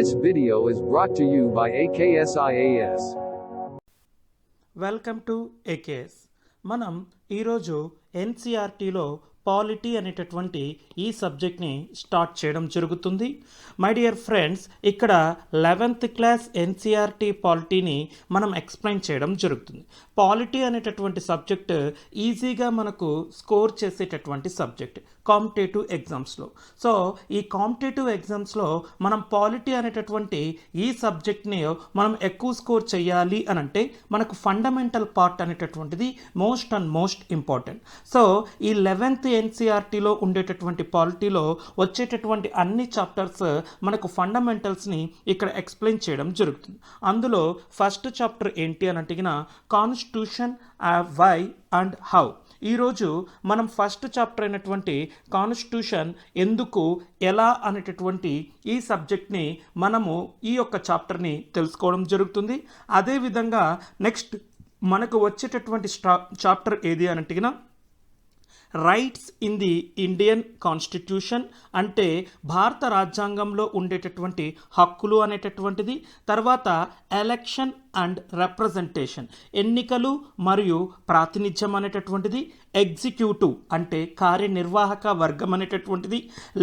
This video is brought to you by AKSIAS. Welcome to AKS. మనం ఈరోజు ఎన్సీఆర్టీలో polity అనేటటువంటి ఈ సబ్జెక్ట్ని స్టార్ట్ చేయడం జరుగుతుంది. మై డియర్ ఫ్రెండ్స్, ఇక్కడ 11th క్లాస్ ఎన్సీఆర్టీ పాలిటీని మనం ఎక్స్ప్లెయిన్ చేయడం జరుగుతుంది. పాలిటీ అనేటటువంటి సబ్జెక్ట్ ఈజీగా మనకు స్కోర్ చేసేటటువంటి సబ్జెక్ట్ కాంపిటేటివ్ ఎగ్జామ్స్లో. సో ఈ కాంపిటేటివ్ ఎగ్జామ్స్లో మనం పాలిటీ అనేటటువంటి ఈ సబ్జెక్ట్ని మనం ఎక్కువ స్కోర్ చేయాలి అని అంటే మనకు ఫండమెంటల్ పార్ట్ అనేటటువంటిది మోస్ట్ ఇంపార్టెంట్. సో ఈ 11th ఎన్సీఆర్టీలో ఉండేటటువంటి పాలిటీలో వచ్చేటటువంటి అన్ని చాప్టర్స్ మనకు ఫండమెంటల్స్ని ఇక్కడ ఎక్స్ప్లెయిన్ చేయడం జరుగుతుంది. అందులో ఫస్ట్ చాప్టర్ ఏంటి అని అంటే కాన్స్టిట్యూషన్, వై అండ్ హౌ. ఈరోజు మనం ఫస్ట్ చాప్టర్ అయినటువంటి కాన్స్టిట్యూషన్ ఎందుకు, ఎలా అనేటటువంటి ఈ సబ్జెక్ట్ని మనము ఈ యొక్క చాప్టర్ని తెలుసుకోవడం జరుగుతుంది. అదేవిధంగా నెక్స్ట్ మనకు వచ్చేటటువంటి చాప్టర్ ఏది అని అంటే rights in the Indian constitution, అంటే భారత రాజ్యాంగంలో ఉండేటటువంటి హక్కులు అనేటటువంటిది. తర్వాత ఎలక్షన్ అండ్ రిప్రజెంటేషన్, ఎన్నికలు మరియు ప్రాతినిధ్యం అనేటటువంటిది. ఎగ్జిక్యూటివ్ అంటే కార్యనిర్వాహక వర్గం అనేటటువంటిది.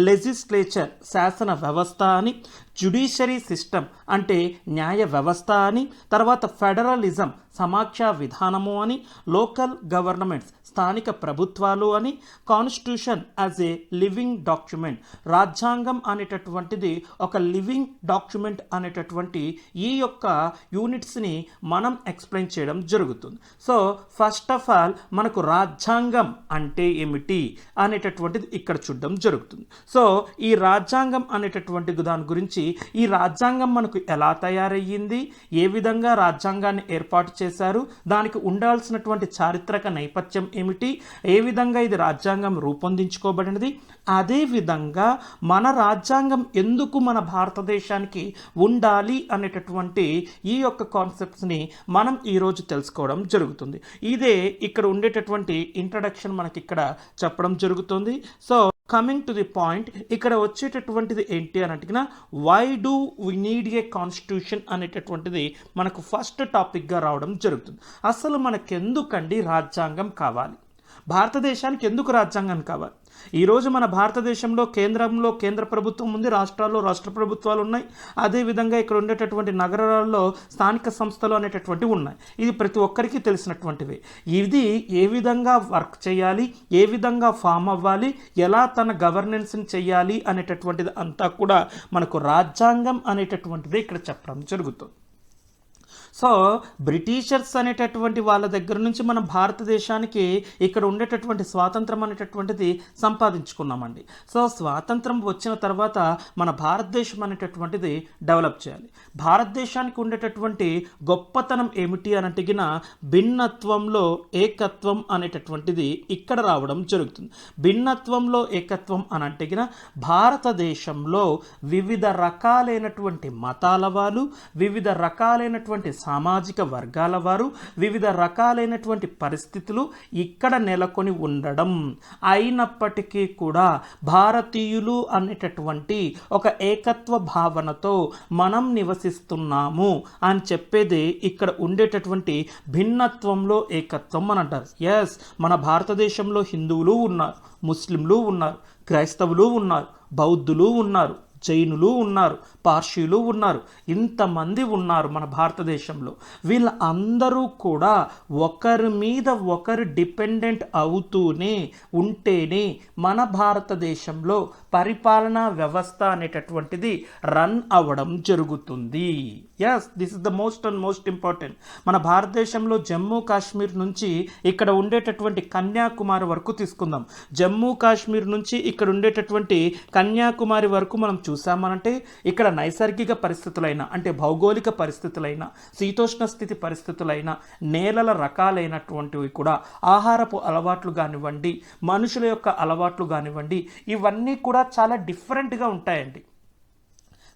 లెజిస్లేచర్ శాసన వ్యవస్థ అని. జ్యుడిషియరీ సిస్టమ్ అంటే న్యాయ వ్యవస్థ అని. తర్వాత ఫెడరలిజం సమాఖ్య విధానము అని. లోకల్ గవర్నమెంట్స్ స్థానిక ప్రభుత్వాలు అని. Constitution as a living document, రాజ్యాంగం అనేటటువంటిది ఒక లివింగ్ డాక్యుమెంట్ అనేటటువంటి ఈ యొక్క యూనిట్స్ని మనం ఎక్స్ప్లెయిన్ చేయడం జరుగుతుంది. సో ఫస్ట్ ఆఫ్ ఆల్ మనకు రాజ్యాంగం అంటే ఏమిటి అనేటటువంటిది ఇక్కడ చూడడం జరుగుతుంది. సో ఈ రాజ్యాంగం అనేటటువంటి దాని గురించి, ఈ రాజ్యాంగం మనకు ఎలా తయారయ్యింది, ఏ విధంగా రాజ్యాంగాన్ని ఏర్పాటు చేశారు, దానికి ఉండాల్సినటువంటి చారిత్రక నేపథ్యం ఏమిటి, ఏ విధంగా ఇది రాజ్యాంగం రూపొందించుకోబడినది, అదేవిధంగా మన రాజ్యాంగం ఎందుకు మన భారతదేశానికి ఉండాలి అనేటటువంటి ఈ యొక్క కాన్సెప్ట్స్ని మనం ఈరోజు తెలుసుకోవడం జరుగుతుంది. ఇదే ఇక్కడ ఉండేటటువంటి ఇంట్రడక్షన్ మనకి ఇక్కడ చెప్పడం జరుగుతుంది. So coming to the point, ఇక్కడ వచ్చేటటువంటిది ఏంటి అని అంటే why do we need a constitution అనేటటువంటిది మనకు ఫస్ట్ టాపిక్గా రావడం జరుగుతుంది. అసలు మనకెందుకండి రాజ్యాంగం కావాలి, భారతదేశానికి ఎందుకు రాజ్యాంగం కావాలి? ఈరోజు మన భారతదేశంలో కేంద్రంలో కేంద్ర ప్రభుత్వం ఉంది, రాష్ట్రాల్లో రాష్ట్ర ప్రభుత్వాలు ఉన్నాయి. అదేవిధంగా ఇక్కడ ఉండేటటువంటి నగరాల్లో స్థానిక సంస్థలు అనేటటువంటివి ఉన్నాయి. ఇది ప్రతి ఒక్కరికి తెలిసినటువంటివి. ఇది ఏ విధంగా వర్క్ చేయాలి, ఏ విధంగా ఫామ్ అవ్వాలి, ఎలా తన గవర్నెన్స్ని చేయాలి అనేటటువంటిది అంతా కూడా మనకు రాజ్యాంగం అనేటటువంటిది ఇక్కడ చెప్పడం జరుగుతుంది. సో బ్రిటిషర్స్ అనేటటువంటి వాళ్ళ దగ్గర నుంచి మనం భారతదేశానికి ఇక్కడ ఉండేటటువంటి స్వాతంత్రం అనేటటువంటిది సంపాదించుకున్నామండి. సో స్వాతంత్రం వచ్చిన తర్వాత మన భారతదేశం అనేటటువంటిది డెవలప్ చేయాలి. భారతదేశానికి ఉండేటటువంటి గొప్పతనం ఏమిటి అని అంటే భిన్నత్వంలో ఏకత్వం అనేటటువంటిది ఇక్కడ రావడం జరుగుతుంది. భిన్నత్వంలో ఏకత్వం అని అంటే భారతదేశంలో వివిధ రకాలైనటువంటి మతాల వాళ్ళు, వివిధ రకాలైనటువంటి సామాజిక వర్గాల వారు, వివిధ రకాలైనటువంటి పరిస్థితులు ఇక్కడ నెలకొని ఉండడం, అయినప్పటికీ కూడా భారతీయులు అనేటటువంటి ఒక ఏకత్వ భావనతో మనం నివసిస్తున్నాము అని చెప్పేది ఇక్కడ ఉండేటటువంటి భిన్నత్వంలో ఏకత్వం అని అంటారు. ఎస్, మన భారతదేశంలో హిందువులు ఉన్నారు, ముస్లింలు ఉన్నారు, క్రైస్తవులు ఉన్నారు, బౌద్ధులు ఉన్నారు, జైనులు ఉన్నారు, పార్షీలు ఉన్నారు, ఇంతమంది ఉన్నారు మన భారతదేశంలో. వీళ్ళందరూ కూడా ఒకరి మీద ఒకరు డిపెండెంట్ అవుతూనే ఉంటేనే మన భారతదేశంలో పరిపాలనా వ్యవస్థ అనేటటువంటిది రన్ అవ్వడం జరుగుతుంది. Yes, this is the most important. మన భారతదేశంలో జమ్మూ కాశ్మీర్ నుంచి ఇక్కడ ఉండేటటువంటి కన్యాకుమారి వరకు తీసుకుందాం. జమ్మూ కాశ్మీర్ నుంచి ఇక్కడ ఉండేటటువంటి కన్యాకుమారి వరకు మనం చూసామనంటే ఇక్కడ నైసర్గిక పరిస్థితులైన, అంటే భౌగోళిక పరిస్థితులైన, శీతోష్ణ స్థితి పరిస్థితులైన, నేలల రకాలైనటువంటివి కూడా, ఆహారపు అలవాట్లు కానివ్వండి, మనుషుల యొక్క అలవాట్లు కానివ్వండి, ఇవన్నీ కూడా చాలా డిఫరెంట్గా ఉంటాయండి.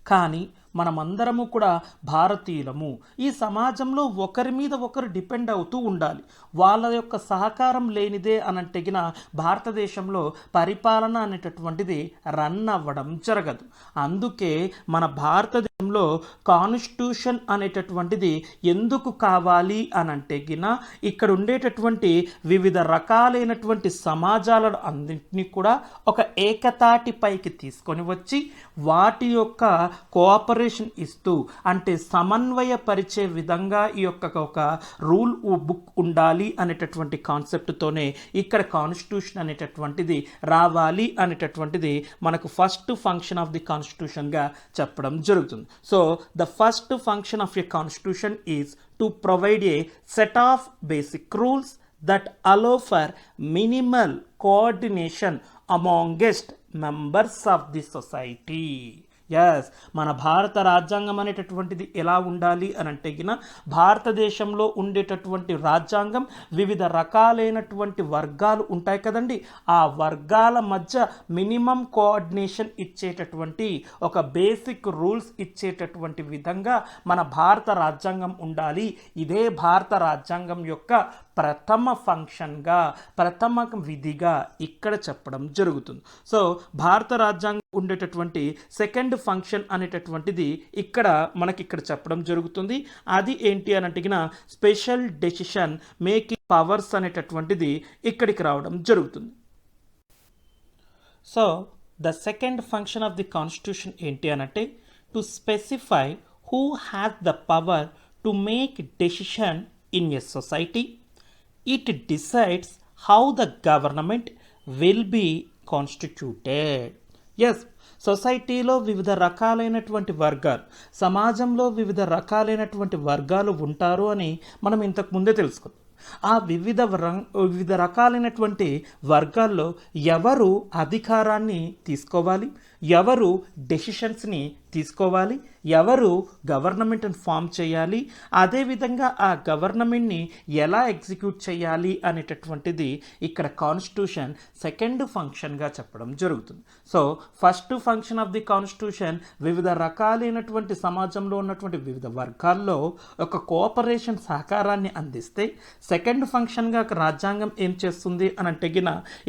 కానీ మనమందరము కూడా భారతీయులము. ఈ సమాజంలో ఒకరి మీద ఒకరు డిపెండ్ అవుతూ ఉండాలి. వాళ్ళ యొక్క సహకారం లేనిదే అనంటగిన భారతదేశంలో పరిపాలన అనేటటువంటిది రన్ అవ్వడం జరగదు. అందుకే మన భారతదేశం లో కాన్స్టిట్యూషన్ అనేటటువంటిది ఎందుకు కావాలి అని అంటే గిన ఇక్కడ ఉండేటటువంటి వివిధ రకాలైనటువంటి సమాజాలను అన్నింటినీ కూడా ఒక ఏకతాటిపైకి తీసుకొని వచ్చి వాటి యొక్క కోఆపరేషన్ ఇస్తూ అంటే సమన్వయపరిచే విధంగా ఈ యొక్క ఒక రూల్ బుక్ ఉండాలి అనేటటువంటి కాన్సెప్ట్తోనే ఇక్కడ కాన్స్టిట్యూషన్ అనేటటువంటిది రావాలి అనేటటువంటిది మనకు ఫస్ట్ ఫంక్షన్ ఆఫ్ ది కాన్స్టిట్యూషన్గా చెప్పడం జరుగుతుంది. So the first function of a constitution is to provide a set of basic rules that allow for minimal coordination amongst members of the society. Yes, మన భారత రాజ్యాంగం అనేటటువంటిది ఎలా ఉండాలి అని అంటే గిన భారతదేశంలో ఉండేటటువంటి రాజ్యాంగం వివిధ రకాలైనటువంటి వర్గాలు ఉంటాయి కదండి, ఆ వర్గాల మధ్య మినిమం కోఆర్డినేషన్ ఇచ్చేటటువంటి ఒక బేసిక్ రూల్స్ ఇచ్చేటటువంటి విధంగా మన భారత రాజ్యాంగం ఉండాలి. ఇదే భారత రాజ్యాంగం యొక్క ప్రథమ ఫంక్షన్గా ప్రథమ విధిగా ఇక్కడ చెప్పడం జరుగుతుంది. సో భారత రాజ్యాంగం ఉండేటటువంటి సెకండ్ ఫంక్షన్ అనేటటువంటిది ఇక్కడ మనకి ఇక్కడ చెప్పడం జరుగుతుంది. అది ఏంటి అని అంటే స్పెషల్ డెసిషన్ మేకింగ్ పవర్స్ అనేటటువంటిది ఇక్కడికి రావడం జరుగుతుంది. So the second function of the constitution ఏంటి అనంటే to specify who has the power to make decision in a society. It decides how the government will be constituted. Yes, సొసైటీలో వివిధ రకాలైనటువంటి వర్గాలు, సమాజంలో వివిధ రకాలైనటువంటి వర్గాలు ఉంటారు అని మనం ఇంతకు ముందే తెలుసుకున్నాం. ఆ వివిధ రకాలైనటువంటి వర్గాల్లో ఎవరు అధికారాన్ని తీసుకోవాలి, ఎవరు డెసిషన్స్ని తీసుకోవాలి, ఎవరు గవర్నమెంట్ని ఫామ్ చేయాలి, అదేవిధంగా ఆ గవర్నమెంట్ని ఎలా ఎగ్జిక్యూట్ చేయాలి అనేటటువంటిది ఇక్కడ కాన్స్టిట్యూషన్ సెకండ్ ఫంక్షన్గా చెప్పడం జరుగుతుంది. So first function of the constitution వివిధ రకాలైనటువంటి సమాజంలో ఉన్నటువంటి వివిధ వర్గాల్లో ఒక కోఆపరేషన్ సహకారాన్ని అందిస్తే, సెకండ్ ఫంక్షన్గా రాజ్యాంగం ఏం చేస్తుంది అని అంటే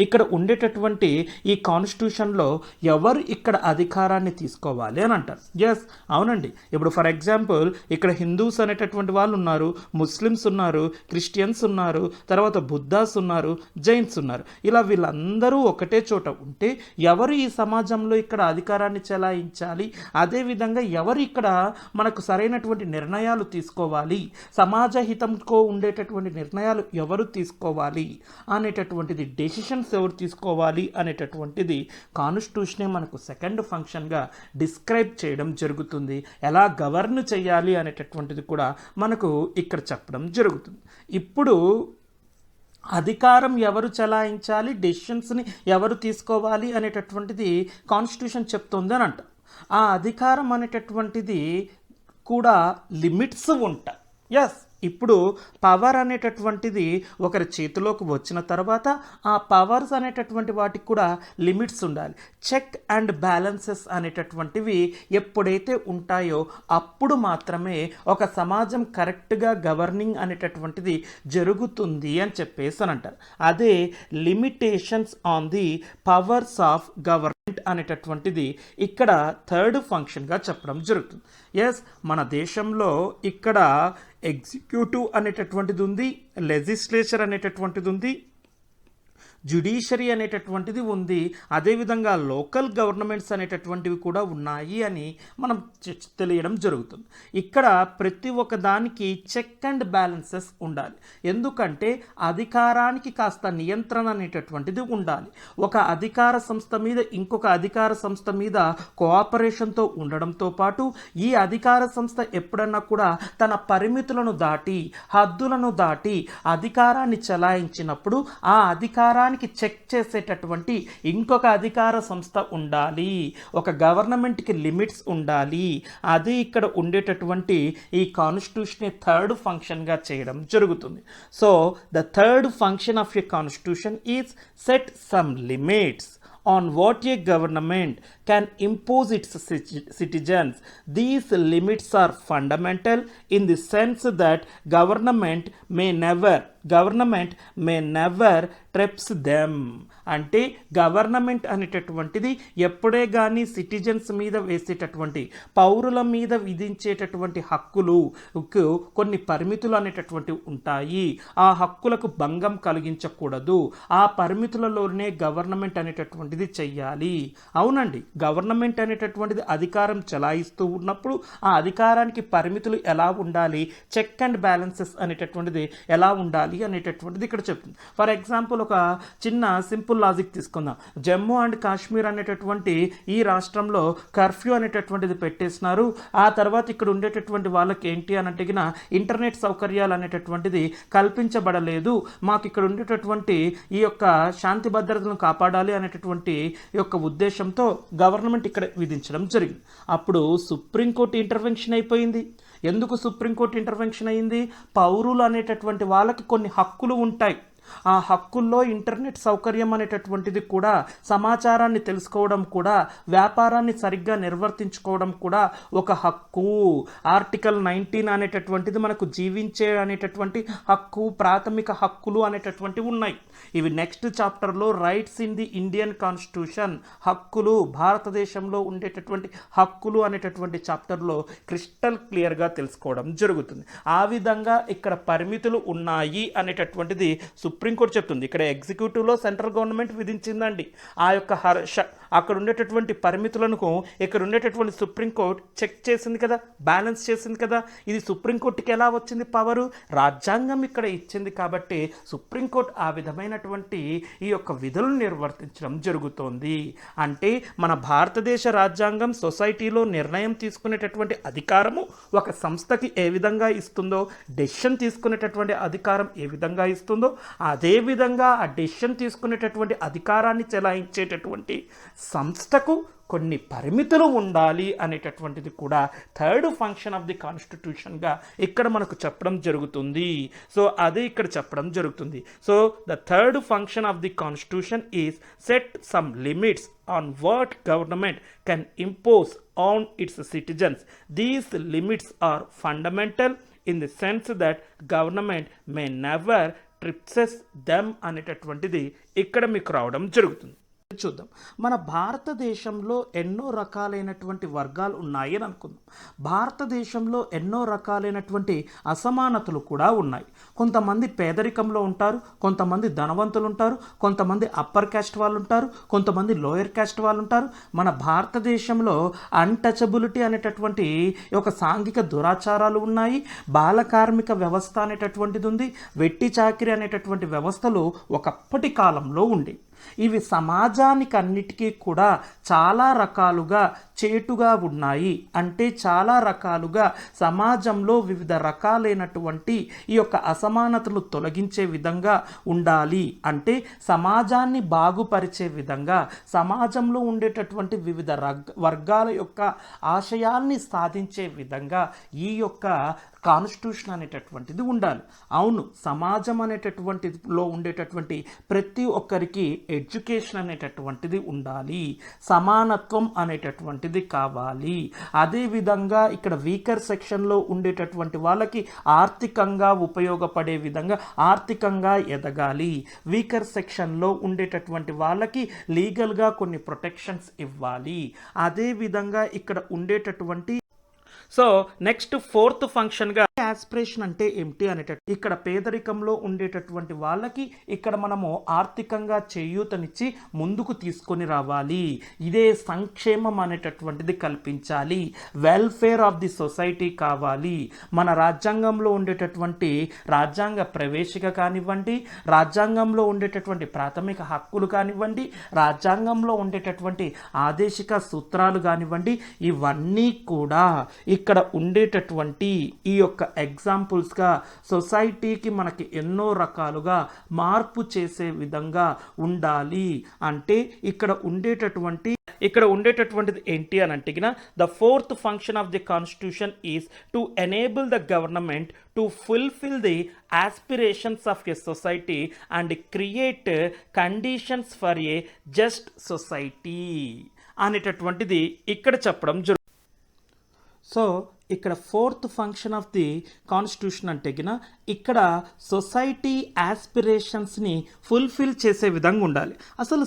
ఇక్కడ ఉండేటటువంటి ఈ కాన్స్టిట్యూషన్లో ఎవరు ఇక్కడ అధికారాన్ని తీసుకోవాలి అని అంటారు. ఎస్, అవునండి. ఇప్పుడు ఫర్ ఎగ్జాంపుల్ ఇక్కడ హిందూస్ అనేటటువంటి వాళ్ళు ఉన్నారు, ముస్లిమ్స్ ఉన్నారు, క్రిస్టియన్స్ ఉన్నారు, తర్వాత బుద్ధాస్ ఉన్నారు, జైన్స్ ఉన్నారు. ఇలా వీళ్ళందరూ ఒకటే చోట ఉంటే ఎవరు ఈ సమాజంలో ఇక్కడ అధికారాన్ని చెలాయించాలి, అదేవిధంగా ఎవరు ఇక్కడ మనకు సరైనటువంటి నిర్ణయాలు తీసుకోవాలి, సమాజ హితంకో ఉండేటటువంటి నిర్ణయాలు ఎవరు తీసుకోవాలి అనేటటువంటిది, డెసిషన్స్ ఎవరు తీసుకోవాలి అనేటటువంటిది కాన్స్టిట్యూషనే మనకు సెకండ్ ఫంక్షన్గా డిస్క్రైబ్ చేయడం జరుగుతుంది. ఎలా గవర్న్ చేయాలి అనేటటువంటిది కూడా మనకు ఇక్కడ చెప్పడం జరుగుతుంది. ఇప్పుడు అధికారం ఎవరు చెలాయించాలి, డెసిషన్స్ని ఎవరు తీసుకోవాలి అనేటటువంటిది కాన్స్టిట్యూషన్ చెప్తుంది అని అంట. ఆ అధికారం అనేటటువంటిది కూడా లిమిట్స్ ఉంటాయి. ఎస్, ఇప్పుడు పవర్ అనేటటువంటిది ఒకరి చేతిలోకి వచ్చిన తర్వాత ఆ పవర్స్ అనేటటువంటి వాటికి కూడా లిమిట్స్ ఉండాలి. చెక్ అండ్ బ్యాలెన్సెస్ అనేటటువంటివి ఎప్పుడైతే ఉంటాయో అప్పుడు మాత్రమే ఒక సమాజం కరెక్ట్గా గవర్నింగ్ అనేటటువంటిది జరుగుతుంది అని చెప్పేసి అని అంటారు. అదే limitations on the powers of government అనేటటువంటిది ఇక్కడ థర్డ్ ఫంక్షన్గా చెప్పడం జరుగుతుంది. ఎస్, మన దేశంలో ఇక్కడ ఎగ్జిక్యూటివ్ అనేటటువంటిది ఉంది, లెజిస్లేచర్ అనేటటువంటిది ఉంది, జ్యుడిషియరీ అనేటటువంటిది ఉంది, అదేవిధంగా లోకల్ గవర్నమెంట్స్ అనేటటువంటివి కూడా ఉన్నాయి అని మనం తెలియడం జరుగుతుంది. ఇక్కడ ప్రతి ఒక్క దానికి చెక్ అండ్ బ్యాలెన్సెస్ ఉండాలి. ఎందుకంటే అధికారానికి కాస్త నియంత్రణ అనేటటువంటిది ఉండాలి. ఒక అధికార సంస్థ మీద ఇంకొక అధికార సంస్థ మీద కోఆపరేషన్తో ఉండడంతో పాటు ఈ అధికార సంస్థ ఎప్పుడన్నా కూడా తన పరిమితులను దాటి, హద్దులను దాటి అధికారాన్ని చెలాయించినప్పుడు ఆ అధికారాన్ని చెక్ చేసేటటువంటి ఇంకొక అధికార సంస్థ ఉండాలి. ఒక గవర్నమెంట్కి లిమిట్స్ ఉండాలి. అది ఇక్కడ ఉండేటటువంటి ఈ కాన్స్టిట్యూషన్ థర్డ్ ఫంక్షన్గా చేయడం జరుగుతుంది. So the third function of a constitution is set some limits on what a government can impose its citizens. These limits are fundamental in the sense that government may never government may never traps them. అంటే గవర్నమెంట్ అనేటటువంటిది ఎప్పుడే కానీ citizens మీద వేసేటటువంటి, పౌరుల మీద విధించేటటువంటి హక్కులకు కొన్ని పరిమితులు అనేటటువంటివి ఉంటాయి. ఆ హక్కులకు భంగం కలిగించకూడదు. ఆ పరిమితులలోనే గవర్నమెంట్ అనేటటువంటిది చెయ్యాలి. అవునండి, గవర్నమెంట్ అనేటటువంటిది అధికారం చెలాయిస్తూ ఉన్నప్పుడు ఆ అధికారానికి పరిమితులు ఎలా ఉండాలి, చెక్ అండ్ బ్యాలెన్సెస్ అనేటటువంటిది ఎలా ఉండాలి అనేటటువంటిది ఇక్కడ చెప్తుంది. ఫర్ ఎగ్జాంపుల్ ఒక చిన్న సింపుల్ లాజిక్ తీసుకుందాం. జమ్మూ అండ్ కాశ్మీర్ అనేటటువంటి ఈ రాష్ట్రంలో కర్ఫ్యూ అనేటటువంటిది పెట్టేసినారు. ఆ తర్వాత ఇక్కడ ఉండేటటువంటి వాళ్ళకి ఏంటి అని అంటే ఇంటర్నెట్ సౌకర్యాలు అనేటటువంటిది కల్పించబడలేదు. మాకు ఇక్కడ ఉండేటటువంటి ఈ యొక్క శాంతి భద్రతలను కాపాడాలి అనేటటువంటి ఈ యొక్క ఉద్దేశంతో గవర్నమెంట్ ఇక్కడ విధించడం జరిగింది. అప్పుడు సుప్రీంకోర్టు ఇంటర్వెన్షన్ అయిపోయింది. ఎందుకు సుప్రీంకోర్టు ఇంటర్వెన్షన్ అయింది? పౌరులు అనేటటువంటి వాళ్ళకి కొన్ని హక్కులు ఉంటాయి. ఆ హక్కుల్లో ఇంటర్నెట్ సౌకర్యం అనేటటువంటిది కూడా, సమాచారాన్ని తెలుసుకోవడం కూడా, వ్యాపారాన్ని సరిగ్గా నిర్వర్తించుకోవడం కూడా ఒక హక్కు. ఆర్టికల్ 19 అనేటటువంటిది మనకు జీవించే అనేటటువంటి హక్కు, ప్రాథమిక హక్కులు అనేటటువంటివి ఉన్నాయి. ఇవి నెక్స్ట్ చాప్టర్లో rights in the Indian constitution, హక్కులు, భారతదేశంలో ఉండేటటువంటి హక్కులు అనేటటువంటి చాప్టర్లో క్రిస్టల్ క్లియర్గా తెలుసుకోవడం జరుగుతుంది. ఆ విధంగా ఇక్కడ పరిమితులు ఉన్నాయి అనేటటువంటిది సుప్రీంకోర్టు చెప్తుంది. ఇక్కడ ఎగ్జిక్యూటివ్లో సెంట్రల్ గవర్నమెంట్ విధించిందండి. ఆ యొక్క అక్కడ ఉండేటటువంటి పరిమితులను ఇక్కడ ఉండేటటువంటి సుప్రీంకోర్టు చెక్ చేసింది కదా, బ్యాలెన్స్ చేసింది కదా. ఇది సుప్రీంకోర్టుకి ఎలా వచ్చింది పవరు? రాజ్యాంగం ఇక్కడ ఇచ్చింది కాబట్టి సుప్రీంకోర్టు ఆ విధమైనటువంటి ఈ యొక్క విధులను నిర్వర్తించడం జరుగుతోంది. అంటే మన భారతదేశ రాజ్యాంగం సొసైటీలో నిర్ణయం తీసుకునేటటువంటి అధికారము ఒక సంస్థకి ఏ విధంగా ఇస్తుందో, డెసిషన్ తీసుకునేటటువంటి అధికారం ఏ విధంగా ఇస్తుందో, అదేవిధంగా ఆ డెసిషన్ తీసుకునేటటువంటి అధికారాన్ని చెలాయించేటటువంటి సంస్థకు కొన్ని పరిమితులు ఉండాలి అనేటటువంటిది కూడా థర్డ్ ఫంక్షన్ ఆఫ్ ది కాన్స్టిట్యూషన్గా ఇక్కడ మనకు చెప్పడం జరుగుతుంది. సో అదే ఇక్కడ చెప్పడం జరుగుతుంది. So the third function of the constitution is set some limits on what government can impose on its citizens. These limits are fundamental in the sense that government may never trespasses them అనేటటువంటిది ఇక్కడ మీకు రావడం జరుగుతుంది. చూద్దాం. మన భారతదేశంలో ఎన్నో రకాలైనటువంటి వర్గాలు ఉన్నాయి అని అనుకుందాం. భారతదేశంలో ఎన్నో రకాలైనటువంటి అసమానతలు కూడా ఉన్నాయి. కొంతమంది పేదరికంలో ఉంటారు, కొంతమంది ధనవంతులు ఉంటారు, కొంతమంది అప్పర్ క్యాస్ట్ వాళ్ళు ఉంటారు, కొంతమంది లోయర్ క్యాస్ట్ వాళ్ళు ఉంటారు. మన భారతదేశంలో అన్టచబిలిటీ అనేటటువంటి ఒక సాంఘిక దురాచారాలు ఉన్నాయి. బాల కార్మిక వ్యవస్థ అనేటటువంటిది ఉంది. వెట్టి చాకిరి అనేటటువంటి వ్యవస్థలు ఒకప్పటి కాలంలో ఉండి, ఇవి సమాజానికి అన్నిటికీ కూడా చాలా రకాలుగా చేటుగా ఉన్నాయి. అంటే చాలా రకాలుగా సమాజంలో వివిధ రకాలైనటువంటి ఈ యొక్క అసమానతలు తొలగించే విధంగా ఉండాలి. అంటే సమాజాన్ని బాగుపరిచే విధంగా, సమాజంలో ఉండేటటువంటి వివిధ వర్గాల యొక్క ఆశయాల్ని సాధించే విధంగా ఈ యొక్క కాన్స్టిట్యూషన్ అనేటటువంటిది ఉండాలి. అవును, సమాజం అనేటటువంటిలో ఉండేటటువంటి ప్రతి ఒక్కరికి ఎడ్యుకేషన్ అనేటటువంటిది ఉండాలి, సమానత్వం అనేటటువంటిది కావాలి. అదేవిధంగా ఇక్కడ వీకర్ సెక్షన్లో ఉండేటటువంటి వాళ్ళకి ఆర్థికంగా ఉపయోగపడే విధంగా ఆర్థికంగా ఎదగాలి. వీకర్ సెక్షన్లో ఉండేటటువంటి వాళ్ళకి లీగల్గా కొన్ని ప్రొటెక్షన్స్ ఇవ్వాలి. అదేవిధంగా ఇక్కడ ఉండేటటువంటి సో నెక్స్ట్ ఫోర్త్ ఫంక్షన్గా యాస్పిరేషన్ అంటే ఏమిటి అనేటట్టు, ఇక్కడ పేదరికంలో ఉండేటటువంటి వాళ్ళకి ఇక్కడ మనము ఆర్థికంగా చేయూతనిచ్చి ముందుకు తీసుకొని రావాలి. ఇదే సంక్షేమం అనేటటువంటిది కల్పించాలి. వెల్ఫేర్ ఆఫ్ ది సొసైటీ కావాలి. మన రాజ్యాంగంలో ఉండేటటువంటి రాజ్యాంగ ప్రవేశిక కానివ్వండి, రాజ్యాంగంలో ఉండేటటువంటి ప్రాథమిక హక్కులు కానివ్వండి, రాజ్యాంగంలో ఉండేటటువంటి ఆదేశిక సూత్రాలు కానివ్వండి, ఇవన్నీ కూడా ఇక్కడ ఉండేటటువంటి ఈ యొక్క ఎగ్జాంపుల్స్గా సొసైటీకి మనకి ఎన్నో రకాలుగా మార్పు చేసే విధంగా ఉండాలి. అంటే ఇక్కడ ఉండేటటువంటిది ఏంటి అని అంటే the fourth function of the constitution is to enable the government to fulfil the aspirations of a society and create conditions for a just society అనేటటువంటిది ఇక్కడ చెప్పడం జరుగుతుంది. సో ఇక్కడ fourth function of the constitution అంటే గిన ఇక్కడ society యాస్పిరేషన్స్ని fulfil చేసే విధంగా ఉండాలి. అసలు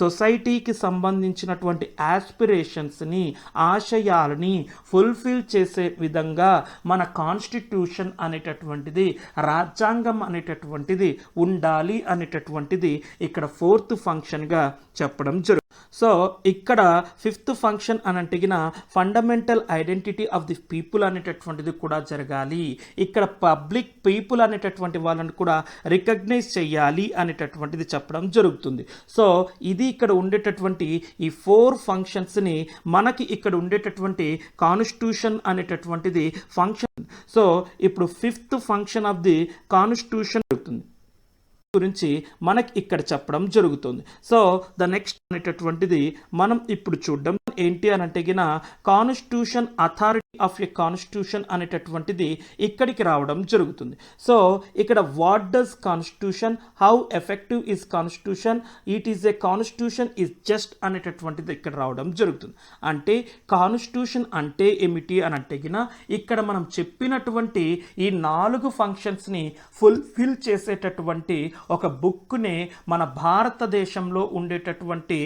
సొసైటీకి సంబంధించినటువంటి యాస్పిరేషన్స్ని, ఆశయాలని ఫుల్ఫిల్ చేసే విధంగా మన కాన్స్టిట్యూషన్ అనేటటువంటిది, రాజ్యాంగం అనేటటువంటిది ఉండాలి అనేటటువంటిది ఇక్కడ ఫోర్త్ ఫంక్షన్గా చెప్పడం జరుగుతుంది. సో ఇక్కడ ఫిఫ్త్ ఫంక్షన్ అని అంటిగిన fundamental identity of the people అనేటటువంటిది కూడా జరగాలి. ఇక్కడ పబ్లిక్ పీపుల్ అనేటటువంటి వాళ్ళని కూడా రికగ్నైజ్ చేయాలి అనేటటువంటిది చెప్పడం జరుగుతుంది. సో ఇది ఇక్కడ ఉండేటటువంటి ఈ 4 ఫంక్షన్స్ని మనకి ఇక్కడ ఉండేటటువంటి కాన్స్టిట్యూషన్ అనేటటువంటిది ఫంక్షన్. సో ఇప్పుడు fifth function of the constitution జరుగుతుంది గురించి మనకి ఇక్కడ చెప్పడం జరుగుతుంది. సో ద నెక్స్ట్ అనేటటువంటిది మనం ఇప్పుడు చూడడం ఏంటి అని అంటే గిన constitution authority of a constitution అనేటటువంటిది ఇక్కడికి రావడం జరుగుతుంది. సో ఇక్కడ what does constitution, how effective is constitution, it is a constitution is just అనేటటువంటిది ఇక్కడ రావడం జరుగుతుంది. అంటే కాన్స్టిట్యూషన్ అంటే ఏమిటి అని అంటే గిన ఇక్కడ మనం చెప్పినటువంటి ఈ 4 ఫంక్షన్స్ని ఫుల్ఫిల్ చేసేటటువంటి ఒక బుక్నే మన భారతదేశంలో ఉండేటటువంటి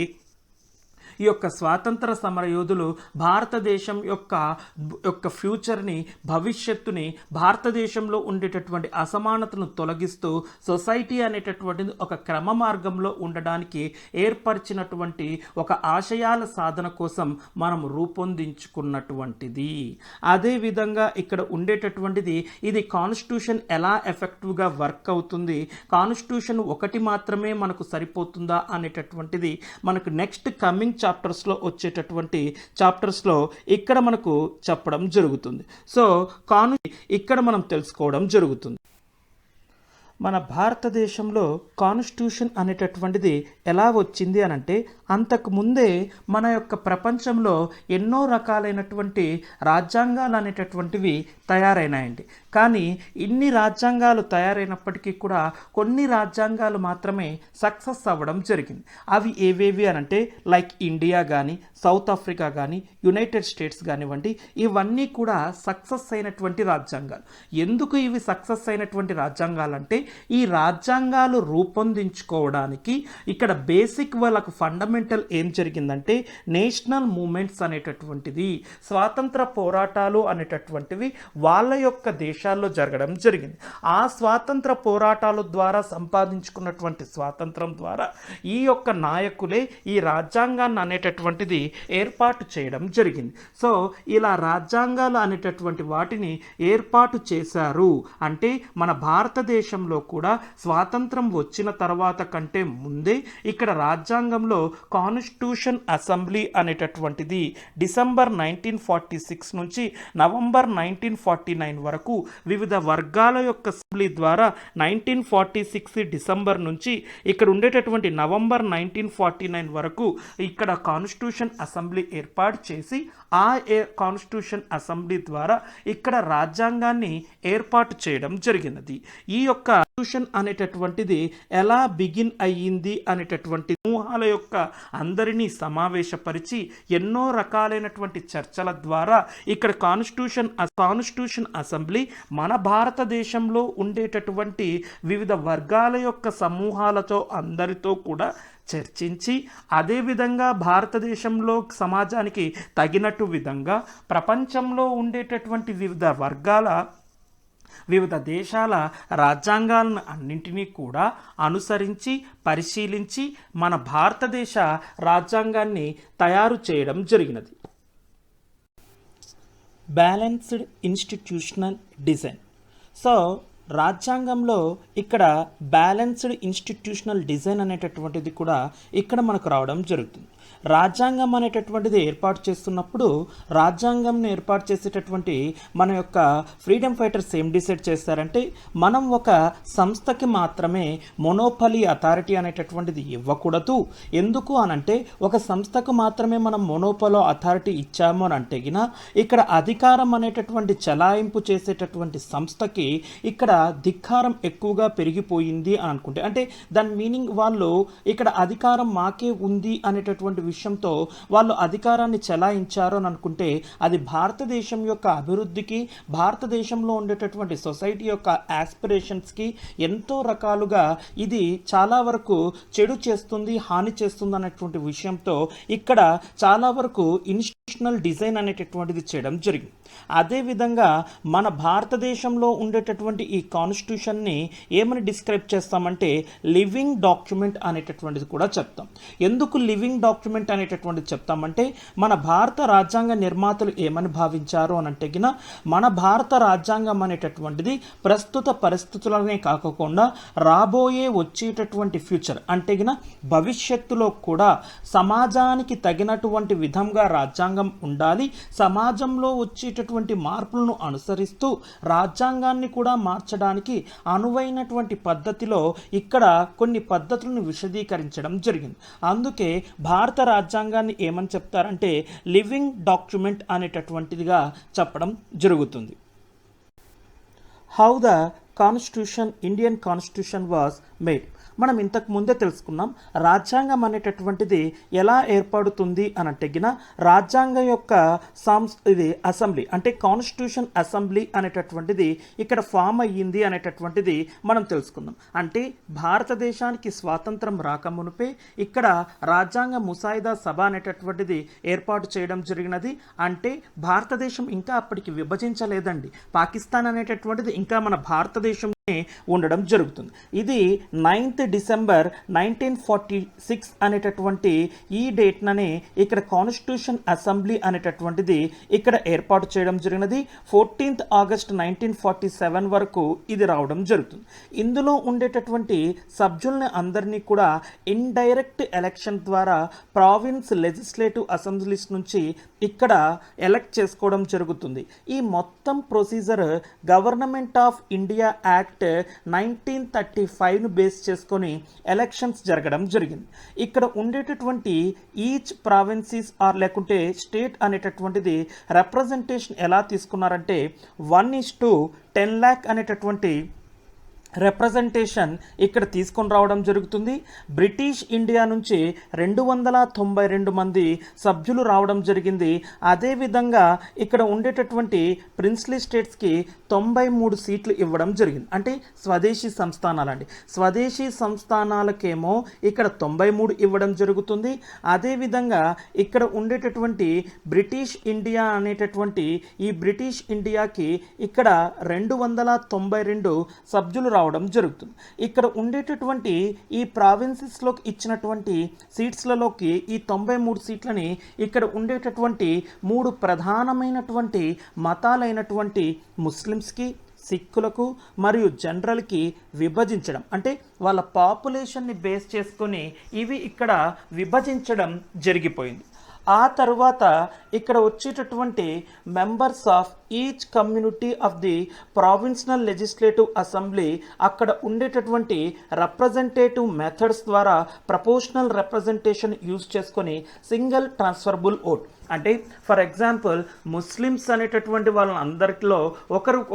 ఈ యొక్క స్వాతంత్ర సమరయోధులు భారతదేశం యొక్క ఫ్యూచర్ని, భవిష్యత్తుని, భారతదేశంలో ఉండేటటువంటి అసమానతను తొలగిస్తూ సొసైటీ అనేటటువంటిది ఒక క్రమ మార్గంలో ఉండడానికి ఏర్పరిచినటువంటి ఒక ఆశయాల సాధన కోసం మనం రూపొందించుకున్నటువంటిది. అదేవిధంగా ఇక్కడ ఉండేటటువంటిది ఇది కాన్స్టిట్యూషన్ ఎలా ఎఫెక్టివ్గా వర్క్ అవుతుంది, కాన్స్టిట్యూషన్ ఒకటి మాత్రమే మనకు సరిపోతుందా అనేటటువంటిది మనకు నెక్స్ట్ కమింగ్ చాప్టర్స్లో వచ్చేటటువంటి చాప్టర్స్లో ఇక్కడ మనకు చెప్పడం జరుగుతుంది. సో ఇక్కడ మనం తెలుసుకోవడం జరుగుతుంది. మన భారతదేశంలో కాన్స్టిట్యూషన్ అనేటటువంటిది ఎలా వచ్చింది అని అంటే అంతకుముందే మన యొక్క ప్రపంచంలో ఎన్నో రకాలైనటువంటి రాజ్యాంగాలు అనేటటువంటివి తయారైనాయండి. కానీ ఇన్ని రాజ్యాంగాలు తయారైనప్పటికీ కూడా కొన్ని రాజ్యాంగాలు మాత్రమే సక్సెస్ అవ్వడం జరిగింది. అవి ఏవేవి అని అంటే లైక్ ఇండియా కానీ, సౌత్ ఆఫ్రికా కానీ, యునైటెడ్ స్టేట్స్ కానివ్వండి, ఇవన్నీ కూడా సక్సెస్ అయినటువంటి రాజ్యాంగాలు. ఎందుకు ఇవి సక్సెస్ అయినటువంటి రాజ్యాంగాలు అంటే ఈ రాజ్యాంగాలు రూపొందించుకోవడానికి ఇక్కడ బేసిక్ వాళ్ళకు ఫండమెంటల్ ఏం జరిగిందంటే నేషనల్ మూమెంట్స్ అనేటటువంటిది, స్వాతంత్ర పోరాటాలు అనేటటువంటివి వాళ్ళ యొక్క దేశాల్లో జరగడం జరిగింది. ఆ స్వాతంత్ర పోరాటాల ద్వారా సంపాదించుకున్నటువంటి స్వాతంత్రం ద్వారా ఈ యొక్క నాయకులే ఈ రాజ్యాంగాన్ని అనేటటువంటిది ఏర్పాటు చేయడం జరిగింది. సో ఇలా రాజ్యాంగాలు అనేటటువంటి వాటిని ఏర్పాటు చేశారు. అంటే మన భారతదేశంలో కూడా స్వాతంత్రం వచ్చిన తర్వాత కంటే ముందే ఇక్కడ రాజ్యాంగంలో కాన్స్టిట్యూషన్ అసెంబ్లీ అనేటటువంటిది డిసెంబర్ 1946 నుంచి నవంబర్ 1949 వరకు వివిధ వర్గాల యొక్క అసెంబ్లీ ద్వారా 1946 డిసెంబర్ నుంచి ఇక్కడ ఉండేటటువంటి నవంబర్ 1949 వరకు ఇక్కడ కాన్స్టిట్యూషన్ అసెంబ్లీ ఏర్పాటు చేసి ఆ కాన్స్టిట్యూషన్ అసెంబ్లీ ద్వారా ఇక్కడ రాజ్యాంగాన్ని ఏర్పాటు చేయడం జరిగినది. ఈ యొక్క కాన్స్టిట్యూషన్ అనేటటువంటిది ఎలా బిగిన్ అయ్యింది అనేటటువంటి సమూహాల యొక్క అందరినీ ఎన్నో రకాలైనటువంటి చర్చల ద్వారా ఇక్కడ కాన్స్టిట్యూషన్ అసెంబ్లీ మన భారతదేశంలో ఉండేటటువంటి వివిధ వర్గాల యొక్క సమూహాలతో అందరితో కూడా చర్చించి అదేవిధంగా భారతదేశంలో సమాజానికి తగినట్టు విధంగా ప్రపంచంలో ఉండేటటువంటి వివిధ దేశాల రాజ్యాంగాలను అన్నింటినీ కూడా అనుసరించి పరిశీలించి మన భారతదేశ రాజ్యాంగాన్ని తయారు చేయడం జరిగినది. Balanced institutional design. సో రాజ్యాంగంలో ఇక్కడ బ్యాలెన్స్డ్ ఇన్స్టిట్యూషనల్ డిజైన్ అనేటటువంటిది కూడా ఇక్కడ మనకు రావడం జరుగుతుంది. రాజ్యాంగం అనేటటువంటిది ఏర్పాటు చేస్తున్నప్పుడు రాజ్యాంగంని ఏర్పాటు చేసేటటువంటి మన యొక్క ఫ్రీడమ్ ఫైటర్స్ ఏం డిసైడ్ చేస్తారంటే మనం ఒక సంస్థకి మాత్రమే మొనోపలీ అథారిటీ అనేటటువంటిది ఇవ్వకూడదు. ఎందుకు అనంటే ఒక సంస్థకు మాత్రమే మనం మొనోపలో అథారిటీ ఇచ్చాము అని అంటే ఇక్కడ అధికారం అనేటటువంటి చలాయింపు చేసేటటువంటి సంస్థకి ఇక్కడ ధిక్కారం ఎక్కువగా పెరిగిపోయింది అని అనుకుంటే, అంటే దాని మీనింగ్ వాళ్ళు ఇక్కడ అధికారం మాకే ఉంది అనేటటువంటి అనేటటువంటి విషయంతో వాళ్ళు అధికారాన్ని చెలాయించారు అని అనుకుంటే అది భారతదేశం యొక్క అభివృద్ధికి, భారతదేశంలో ఉండేటటువంటి సొసైటీ యొక్క యాస్పిరేషన్స్కి ఎంతో రకాలుగా ఇది చాలా వరకు చెడు చేస్తుంది, హాని చేస్తుంది అనేటువంటి విషయంతో ఇక్కడ చాలా వరకు ఇన్స్టిట్యూషనల్ డిజైన్ అనేటటువంటిది చేయడం జరిగింది. అదేవిధంగా మన భారతదేశంలో ఉండేటటువంటి ఈ కాన్స్టిట్యూషన్ని ఏమని డిస్క్రైబ్ చేస్తామంటే లివింగ్ డాక్యుమెంట్ అనేటటువంటిది కూడా చెప్తాం. ఎందుకు లివింగ్ డాక్యుమెంట్ అనేటటువంటిది చెప్తామంటే మన భారత రాజ్యాంగ నిర్మాతలు ఏమని భావించారు అని అంటే మన భారత రాజ్యాంగం అనేటటువంటిది ప్రస్తుత పరిస్థితులనే కాకుండా రాబోయే వచ్చేటటువంటి ఫ్యూచర్ అంటే భవిష్యత్తులో కూడా సమాజానికి తగినటువంటి విధంగా రాజ్యాంగం ఉండాలి, సమాజంలో వచ్చేటటువంటి మార్పులను అనుసరిస్తూ రాజ్యాంగాన్ని కూడా మార్చడానికి అనువైనటువంటి పద్ధతిలో ఇక్కడ కొన్ని పద్ధతులను విశదీకరించడం జరిగింది. అందుకే భారత రాజ్యాంగాన్ని ఏమని చెప్తారంటే లివింగ్ డాక్యుమెంట్ అనేటటువంటిదిగా చెప్పడం జరుగుతుంది. How the constitution, Indian constitution was made. మనం ఇంతకు ముందే తెలుసుకున్నాం రాజ్యాంగం అనేటటువంటిది ఎలా ఏర్పడుతుంది అని అంటే రాజ్యాంగం యొక్క ఇది అసెంబ్లీ అంటే కాన్స్టిట్యూషన్ అసెంబ్లీ అనేటటువంటిది ఇక్కడ ఫామ్ అయ్యింది అనేటటువంటిది మనం తెలుసుకుందాం. అంటే భారతదేశానికి స్వాతంత్రం రాకమునిపే ఇక్కడ రాజ్యాంగ ముసాయిదా సభ అనేటటువంటిది ఏర్పాటు చేయడం జరిగినది. అంటే భారతదేశం ఇంకా అప్పటికి విభజించలేదండి, పాకిస్తాన్ అనేటటువంటిది ఇంకా మన భారతదేశం ఉండడం జరుగుతుంది. ఇది 9th డిసెంబర్ 1946 అనేటటువంటి ఈ డేట్ననే ఇక్కడ కాన్స్టిట్యూషన్ అసెంబ్లీ అనేటటువంటిది ఇక్కడ ఏర్పాటు చేయడం జరిగినది. 14th ఆగస్ట్ 1947 వరకు ఇది రావడం జరుగుతుంది. ఇందులో ఉండేటటువంటి సభ్యుల్ని అందరినీ కూడా ఇండైరెక్ట్ ఎలక్షన్ ద్వారా ప్రావిన్స్ లెజిస్లేటివ్ అసెంబ్లీస్ నుంచి ఇక్కడ ఎలక్ట్ చేసుకోవడం జరుగుతుంది. ఈ మొత్తం procedure government of India act 1935ను బేస్ చేసుకొని ఎలక్షన్స్ జరగడం జరిగింది. ఇక్కడ ఉండేటటువంటి ఈచ్ ప్రావిన్సీస్ ఆర్ లేకుంటే స్టేట్ అనేటటువంటిది రిప్రజెంటేషన్ ఎలా తీసుకున్నారంటే 1:10 lakh అనేటటువంటి రిప్రజెంటేషన్ ఇక్కడ తీసుకొని రావడం జరుగుతుంది. బ్రిటిష్ ఇండియా నుంచి 292 మంది సభ్యులు రావడం జరిగింది. అదేవిధంగా ఇక్కడ ఉండేటటువంటి ప్రిన్స్లీ స్టేట్స్కి 93 సీట్లు ఇవ్వడం జరిగింది. అంటే స్వదేశీ సంస్థానాలండి, స్వదేశీ సంస్థానాలకేమో ఇక్కడ 93 ఇవ్వడం జరుగుతుంది. అదేవిధంగా ఇక్కడ ఉండేటటువంటి బ్రిటిష్ ఇండియా అనేటటువంటి ఈ బ్రిటిష్ ఇండియాకి ఇక్కడ 292 సభ్యులు రావడం జరుగుతుంది. ఇక్కడ ఉండేటటువంటి ఈ ప్రావిన్సెస్లోకి ఇచ్చినటువంటి సీట్స్లలోకి ఈ 93 సీట్లని ఇక్కడ ఉండేటటువంటి 3 ప్రధానమైనటువంటి మతాలైనటువంటి ముస్లిమ్స్కి, సిక్కులకు మరియు జనరల్కి విభజించడం, అంటే వాళ్ళ పాపులేషన్ని బేస్ చేసుకొని ఇవి ఇక్కడ విభజించడం జరిగిపోయింది. ఆ తర్వాత ఇక్కడ వచ్చేటటువంటి members of each community of the provincial legislative assembly అక్కడ ఉండేటటువంటి రిప్రజెంటేటివ్ మెథడ్స్ ద్వారా ప్రపోర్షనల్ రిప్రజెంటేషన్ యూజ్ చేసుకొని సింగిల్ ట్రాన్స్ఫరబుల్ ఓట్, అంటే ఫర్ ఎగ్జాంపుల్ ముస్లిమ్స్ అనేటటువంటి వాళ్ళందరిలో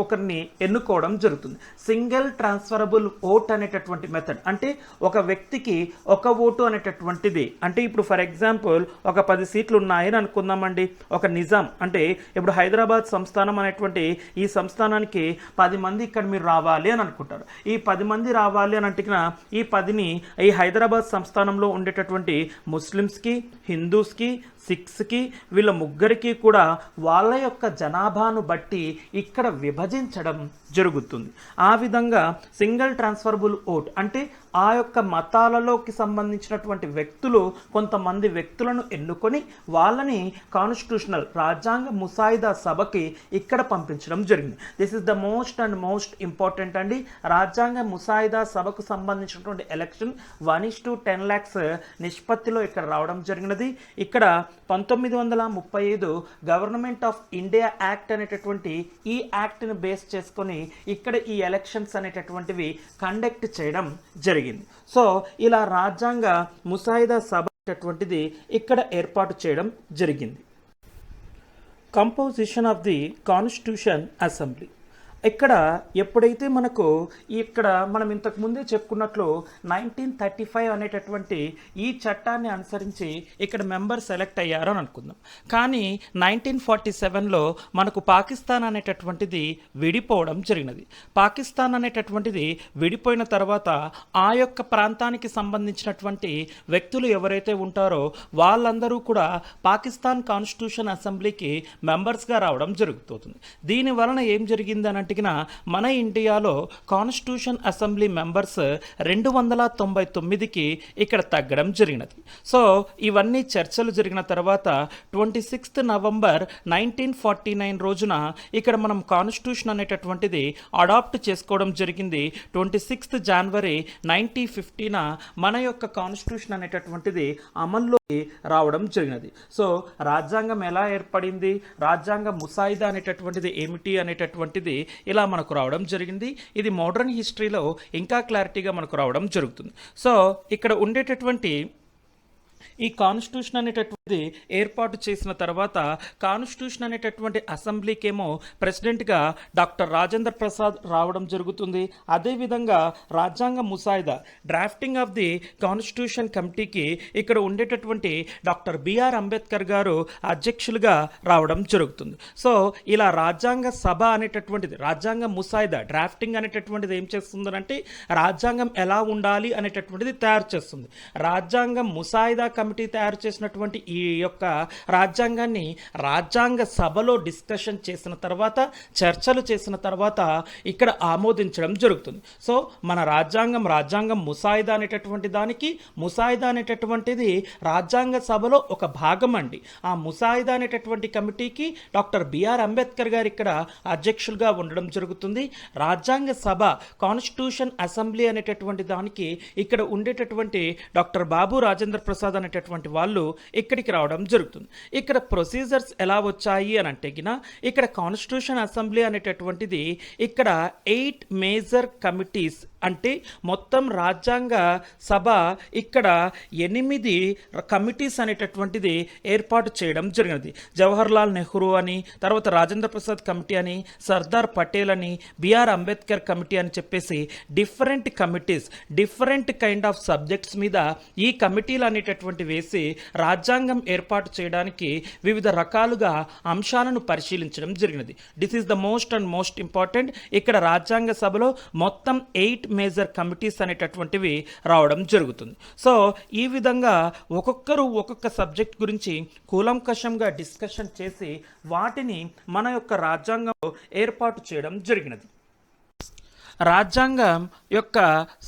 ఒకరిని ఎన్నుకోవడం జరుగుతుంది. సింగిల్ ట్రాన్స్ఫరబుల్ ఓట్ అనేటటువంటి మెథడ్ అంటే ఒక వ్యక్తికి ఒక ఓటు అనేటటువంటిది. అంటే ఇప్పుడు ఫర్ ఎగ్జాంపుల్ ఒక 10 సీట్లు ఉన్నాయని అనుకుందామండి. ఒక నిజాం అంటే ఇప్పుడు హైదరాబాద్ సంస్థానం అనేటువంటి ఈ సంస్థానానికి 10 మంది ఇక్కడ మీరు రావాలి అని అనుకుంటారు. ఈ 10 మంది రావాలి అని అంటే ఈ 10ని ఈ హైదరాబాద్ సంస్థానంలో ఉండేటటువంటి ముస్లిమ్స్కి, హిందూస్కి, సిక్స్కి వీళ్ళ ముగ్గురికి కూడా వాళ్ళ యొక్క జనాభాను బట్టి ఇక్కడ విభజించడం జరుగుతుంది. ఆ విధంగా సింగిల్ ట్రాన్స్ఫరబుల్ ఓట్ అంటే ఆ యొక్క మతాలలోకి సంబంధించినటువంటి వ్యక్తులు కొంతమంది వ్యక్తులను ఎన్నుకొని వాళ్ళని కాన్స్టిట్యూషనల్ రాజ్యాంగ ముసాయిదా సభకి ఇక్కడ పంపించడం జరిగింది. This is the most important అండి. రాజ్యాంగ ముసాయిదా సభకు సంబంధించినటువంటి ఎలక్షన్ 1:10 lakhs నిష్పత్తిలో ఇక్కడ రావడం జరిగినది. ఇక్కడ 1935 గవర్నమెంట్ ఆఫ్ ఇండియా యాక్ట్ అనేటటువంటి ఈ యాక్ట్ని బేస్ చేసుకొని ఇక్కడ ఈ ఎలక్షన్స్ అనేటటువంటివి కండక్ట్ చేయడం జరిగింది. సో ఇలా రాజ్యాంగ ముసాయిదా సభ అనేటటువంటిది ఇక్కడ ఏర్పాటు చేయడం జరిగింది. Composition of the constitution assembly. ఇక్కడ ఎప్పుడైతే మనకు ఇక్కడ మనం ఇంతకు ముందే చెప్పుకున్నట్లు 1935 అనేటటువంటి ఈ చట్టాన్ని అనుసరించి ఇక్కడ మెంబర్ సెలెక్ట్ అయ్యారు అని అనుకుందాం. కానీ 1947లో మనకు పాకిస్తాన్ అనేటటువంటిది విడిపోవడం జరిగినది. పాకిస్తాన్ అనేటటువంటిది విడిపోయిన తర్వాత ఆ యొక్క ప్రాంతానికి సంబంధించినటువంటి వ్యక్తులు ఎవరైతే ఉంటారో వాళ్ళందరూ కూడా పాకిస్తాన్ కాన్స్టిట్యూషన్ అసెంబ్లీకి మెంబర్స్గా రావడం జరుగుతుంది. దీని వలన ఏం జరిగిందని అంటే మన ఇండియాలో కాన్స్టిట్యూషన్ అసెంబ్లీ మెంబర్స్ 299కి ఇక్కడ తగ్గడం జరిగినది. సో ఇవన్నీ చర్చలు జరిగిన తర్వాత 26 నవంబర్ 1949 రోజున ఇక్కడ మనం కాన్స్టిట్యూషన్ అనేటటువంటిది అడాప్ట్ చేసుకోవడం జరిగింది. 26 జనవరి 1950న మన యొక్క కాన్స్టిట్యూషన్ అనేటటువంటిది అమల్లోకి రావడం జరిగినది. సో రాజ్యాంగం ఎలా ఏర్పడింది, రాజ్యాంగ ముసాయిదా అనేటటువంటిది ఏమిటి అనేటటువంటిది ఇలా మనకు రావడం జరిగింది. ఇది మోడర్న్ హిస్టరీలో ఇంకా క్లారిటీగా మనకు రావడం జరుగుతుంది. సో ఇక్కడ ఉండేటటువంటి ఈ కాన్స్టిట్యూషన్ అనేటటువంటిది ఏర్పాటు చేసిన తర్వాత కాన్స్టిట్యూషన్ అనేటటువంటి అసెంబ్లీకేమో ప్రెసిడెంట్గా డాక్టర్ రాజేంద్ర ప్రసాద్ రావడం జరుగుతుంది. అదేవిధంగా రాజ్యాంగ ముసాయిదా డ్రాఫ్టింగ్ ఆఫ్ ది కాన్స్టిట్యూషన్ కమిటీకి ఇక్కడ ఉండేటటువంటి డాక్టర్ బిఆర్ అంబేద్కర్ గారు అధ్యక్షులుగా రావడం జరుగుతుంది. సో ఇలా రాజ్యాంగ సభ అనేటటువంటిది రాజ్యాంగ ముసాయిదా డ్రాఫ్టింగ్ అనేటటువంటిది ఏం చేస్తుందంటే రాజ్యాంగం ఎలా ఉండాలి అనేటటువంటిది తయారు చేస్తుంది. రాజ్యాంగం ముసాయిదా కమిటీ తయారు చేసినటువంటి ఈ యొక్క రాజ్యాంగాన్ని రాజ్యాంగ సభలో డిస్కషన్ చేసిన తర్వాత చర్చలు చేసిన తర్వాత ఇక్కడ ఆమోదించడం జరుగుతుంది. సో మన రాజ్యాంగం ముసాయిదా అనేటటువంటి దానికి ముసాయిదా అనేటటువంటిది రాజ్యాంగ సభలో ఒక భాగం అండి. ఆ ముసాయిదా అనేటటువంటి కమిటీకి డాక్టర్ బిఆర్ అంబేద్కర్ గారు ఇక్కడ అధ్యక్షులుగా ఉండడం జరుగుతుంది. రాజ్యాంగ సభ కాన్స్టిట్యూషన్ అసెంబ్లీ అనేటటువంటి దానికి ఇక్కడ ఉండేటటువంటి డాక్టర్ బాబు రాజేంద్ర ప్రసాద్ అనేటటువంటి వాళ్ళు ఇక్కడికి రావడం జరుగుతుంది. ఇక్కడ ప్రొసీజర్స్ ఎలా వచ్చాయి అని అంటే ఇక్కడ కాన్స్టిట్యూషన్ అసెంబ్లీ అనేటటువంటిది ఇక్కడ 8 మేజర్ కమిటీస్ అంటే మొత్తం రాజ్యాంగ సభ ఇక్కడ 8 కమిటీస్ అనేటటువంటిది ఏర్పాటు చేయడం జరిగినది. జవహర్లాల్ నెహ్రూ అని, తర్వాత రాజేంద్ర ప్రసాద్ కమిటీ అని, సర్దార్ పటేల్ అని, బిఆర్ అంబేద్కర్ కమిటీ అని చెప్పేసి different committees different kind of subjects మీద ఈ కమిటీలు అనేటటువంటి వేసి రాజ్యాంగం ఏర్పాటు చేయడానికి వివిధ రకాలుగా అంశాలను పరిశీలించడం జరిగినది. This is the most important. ఇక్కడ రాజ్యాంగ సభలో మొత్తం 8 మేజర్ కమిటీస్ అనేటటువంటివి రావడం జరుగుతుంది. సో ఈ విధంగా ఒక్కొక్కరు ఒక్కొక్క సబ్జెక్ట్ గురించి కూలంకషంగా డిస్కషన్ చేసి వాటిని మన యొక్క రాజ్యాంగంలో ఏర్పాటు చేయడం జరిగినది. రాజ్యాంగం యొక్క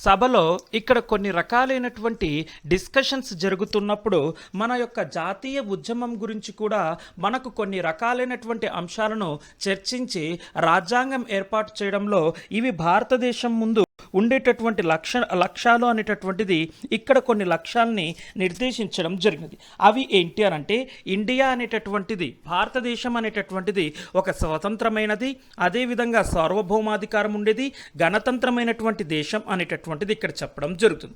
సభలో ఇక్కడ కొన్ని రకాలైనటువంటి డిస్కషన్స్ జరుగుతున్నప్పుడు మన యొక్క జాతీయ ఉద్యమం గురించి కూడా మనకు కొన్ని రకాలైనటువంటి అంశాలను చర్చించి రాజ్యాంగం ఏర్పాటు చేయడంలో ఇవి భారతదేశం ముందు ఉండేటటువంటి లక్ష్యాలు అనేటటువంటిది ఇక్కడ కొన్ని లక్ష్యాలని నిర్దేశించడం జరిగినది. అవి ఏంటి అని అంటే ఇండియా అనేటటువంటిది భారతదేశం అనేటటువంటిది ఒక స్వతంత్రమైనది, అదేవిధంగా సార్వభౌమాధికారం ఉండేది, గణతంత్రమైనటువంటి దేశం అనేటటువంటిది ఇక్కడ చెప్పడం జరుగుతుంది.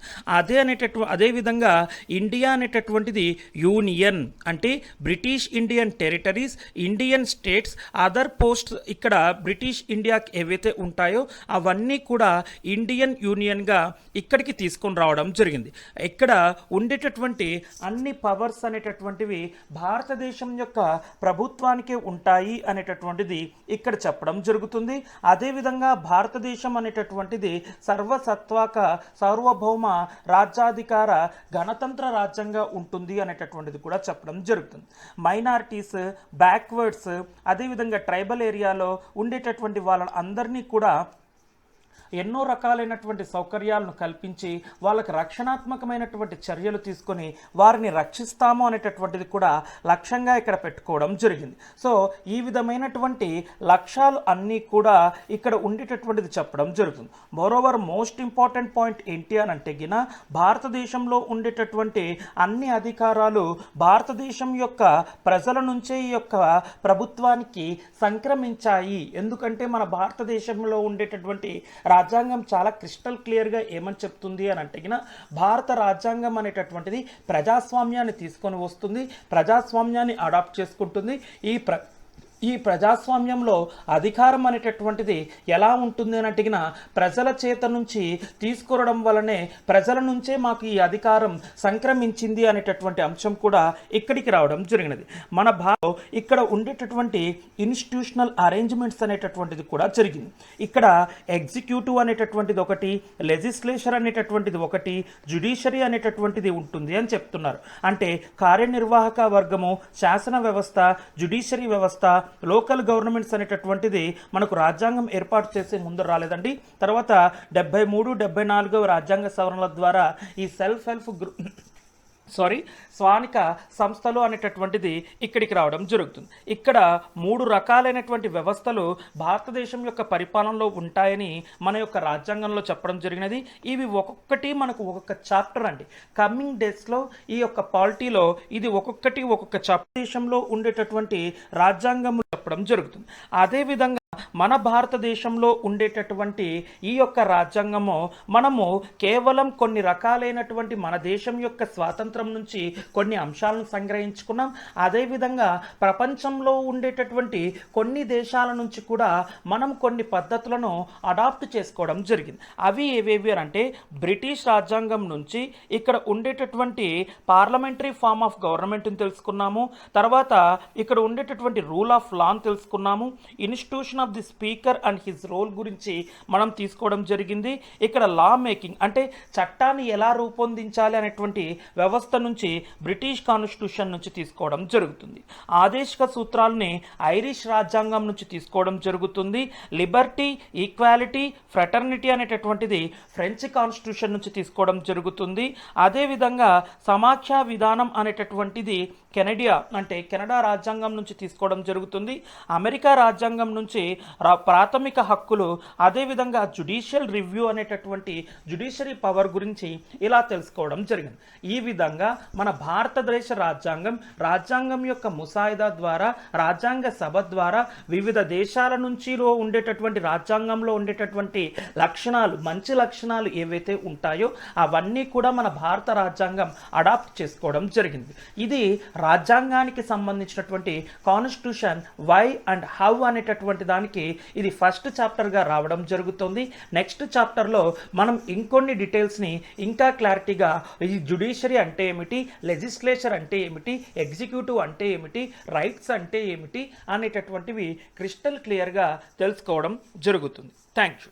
అదేవిధంగా ఇండియా అనేటటువంటిది యూనియన్ అంటే British Indian territories, Indian states, other posts ఇక్కడ బ్రిటిష్ ఇండియాకి ఏవైతే ఉంటాయో అవన్నీ కూడా ఇండియన్ యూనియన్గా ఇక్కడికి తీసుకొని రావడం జరిగింది. ఇక్కడ ఉండేటటువంటి అన్ని పవర్స్ అనేటటువంటివి భారతదేశం యొక్క ప్రభుత్వానికే ఉంటాయి అనేటటువంటిది ఇక్కడ చెప్పడం జరుగుతుంది. అదేవిధంగా భారతదేశం అనేటటువంటిది సర్వసత్వాక సార్వభౌమ రాజ్యాధికార గణతంత్ర రాజ్యంగా ఉంటుంది అనేటటువంటిది కూడా చెప్పడం జరుగుతుంది. మైనారిటీస్, బ్యాక్వర్డ్స్, అదేవిధంగా ట్రైబల్ ఏరియాలో ఉండేటటువంటి వాళ్ళందరినీ కూడా ఎన్నో రకాలైనటువంటి సౌకర్యాలను కల్పించి వాళ్ళకి రక్షణాత్మకమైనటువంటి చర్యలు తీసుకొని వారిని రక్షిస్తాము అనేటటువంటిది కూడా లక్ష్యంగా ఇక్కడ పెట్టుకోవడం జరిగింది. సో ఈ విధమైనటువంటి లక్ష్యాలు అన్నీ కూడా ఇక్కడ ఉండేటటువంటిది చెప్పడం జరుగుతుంది. మోరోవర్ మోస్ట్ ఇంపార్టెంట్ పాయింట్ ఏంటి అని అంటే భారతదేశంలో ఉండేటటువంటి అన్ని అధికారాలు భారతదేశం యొక్క ప్రజల నుంచే ఈ యొక్క ప్రభుత్వానికి సంక్రమించాయి. ఎందుకంటే మన భారతదేశంలో ఉండేటటువంటి రాజ్యాంగం చాలా క్రిస్టల్ క్లియర్గా ఏమని చెప్తుంది అని అంటే భారత రాజ్యాంగం అనేటటువంటిది ప్రజాస్వామ్యాన్ని తీసుకొని వస్తుంది, ప్రజాస్వామ్యాన్ని అడాప్ట్ చేసుకుంటుంది. ఈ ప్రజాస్వామ్యంలో అధికారం అనేటటువంటిది ఎలా ఉంటుంది అని అడిగిన ప్రజల చేత నుంచి తీసుకురడం వలనే ప్రజల నుంచే మాకు ఈ అధికారం సంక్రమించింది అనేటటువంటి అంశం కూడా ఇక్కడికి రావడం జరిగినది. మన ఇక్కడ ఉండేటటువంటి ఇన్స్టిట్యూషనల్ అరేంజ్మెంట్స్ అనేటటువంటిది కూడా జరిగింది. ఇక్కడ ఎగ్జిక్యూటివ్ అనేటటువంటిది ఒకటి, లెజిస్లేచర్ అనేటటువంటిది ఒకటి, జ్యుడిషియరీ అనేటటువంటిది ఉంటుంది అని చెప్తున్నారు. అంటే కార్యనిర్వాహక వర్గము, శాసన వ్యవస్థ, జ్యుడిషియరీ వ్యవస్థ, లోకల్ గవర్నమెంట్స్ అనేటటువంటిది మనకు రాజ్యాంగం ఏర్పాటు చేసే ముందు రాలేదండి. తర్వాత 73, 74 రాజ్యాంగ సవరణల ద్వారా ఈ సెల్ఫ్ హెల్ప్ స్థానిక సంస్థలు అనేటటువంటిది ఇక్కడికి రావడం జరుగుతుంది. ఇక్కడ 3 రకాలైనటువంటి వ్యవస్థలు భారతదేశం యొక్క పరిపాలనలో ఉంటాయని మన యొక్క రాజ్యాంగంలో చెప్పడం జరిగినది. ఇవి ఒక్కొక్కటి మనకు ఒక్కొక్క చాప్టర్ అండి. కమింగ్ డేస్లో ఈ యొక్క పాలిటీలో ఇది ఒక్కొక్క చాప్టర్ దేశంలో ఉండేటటువంటి రాజ్యాంగం చెప్పడం జరుగుతుంది. అదేవిధంగా మన భారతదేశంలో ఉండేటటువంటి ఈ యొక్క రాజ్యాంగము మనము కేవలం కొన్ని రకాలైనటువంటి మన దేశం యొక్క స్వాతంత్రం నుంచి కొన్ని అంశాలను సంగ్రహించుకున్నాం. అదేవిధంగా ప్రపంచంలో ఉండేటటువంటి కొన్ని దేశాల నుంచి కూడా మనం కొన్ని పద్ధతులను అడాప్ట్ చేసుకోవడం జరిగింది. అవి ఏవేవి అంటే బ్రిటిష్ రాజ్యాంగం నుంచి ఇక్కడ ఉండేటటువంటి పార్లమెంటరీ ఫార్మ్ ఆఫ్ గవర్నమెంట్ని తెలుసుకున్నాము. తర్వాత ఇక్కడ ఉండేటటువంటి రూల్ ఆఫ్ లాని తెలుసుకున్నాము. Institution of the speaker and his role గురించి మనం తీసుకోవడం జరిగింది. ఇక్కడ లా మేకింగ్ అంటే చట్టాన్ని ఎలా రూపొందించాలి అనేటువంటి వ్యవస్థ నుంచి బ్రిటిష్ కాన్స్టిట్యూషన్ నుంచి తీసుకోవడం జరుగుతుంది. ఆదేశిక సూత్రాలని ఐరిష్ రాజ్యాంగం నుంచి తీసుకోవడం జరుగుతుంది. లిబర్టీ, ఈక్వాలిటీ, ఫ్రెటర్నిటీ అనేటటువంటిది ఫ్రెంచ్ కాన్స్టిట్యూషన్ నుంచి తీసుకోవడం జరుగుతుంది. అదేవిధంగా సమాఖ్య విధానం అనేటటువంటిది కెనడా రాజ్యాంగం నుంచి తీసుకోవడం జరుగుతుంది. అమెరికా రాజ్యాంగం నుంచి ప్రాథమిక హక్కులు, అదేవిధంగా జ్యుడిషియల్ రివ్యూ అనేటటువంటి జ్యుడిషియరీ పవర్ గురించి ఇలా తెలుసుకోవడం జరిగింది. ఈ విధంగా మన భారతదేశ రాజ్యాంగం యొక్క ముసాయిదా ద్వారా, రాజ్యాంగ సభ ద్వారా వివిధ దేశాల నుంచి ఉండేటటువంటి రాజ్యాంగంలో ఉండేటటువంటి లక్షణాలు, మంచి లక్షణాలు ఏవైతే ఉంటాయో అవన్నీ కూడా మన భారత రాజ్యాంగం అడాప్ట్ చేసుకోవడం జరిగింది. ఇది రాజ్యాంగానికి సంబంధించినటువంటి కాన్స్టిట్యూషన్ వై అండ్ హౌ అనేటటువంటి దానికి ఇది ఫస్ట్ చాప్టర్గా రావడం జరుగుతుంది. నెక్స్ట్ చాప్టర్లో మనం ఇంకొన్ని డీటెయిల్స్ని ఇంకా క్లారిటీగా ఈ జ్యుడిషియరీ అంటే ఏమిటి, లెజిస్లేచర్ అంటే ఏమిటి, ఎగ్జిక్యూటివ్ అంటే ఏమిటి, రైట్స్ అంటే ఏమిటి అనేటటువంటివి క్రిస్టల్ క్లియర్గా తెలుసుకోవడం జరుగుతుంది. Thank you.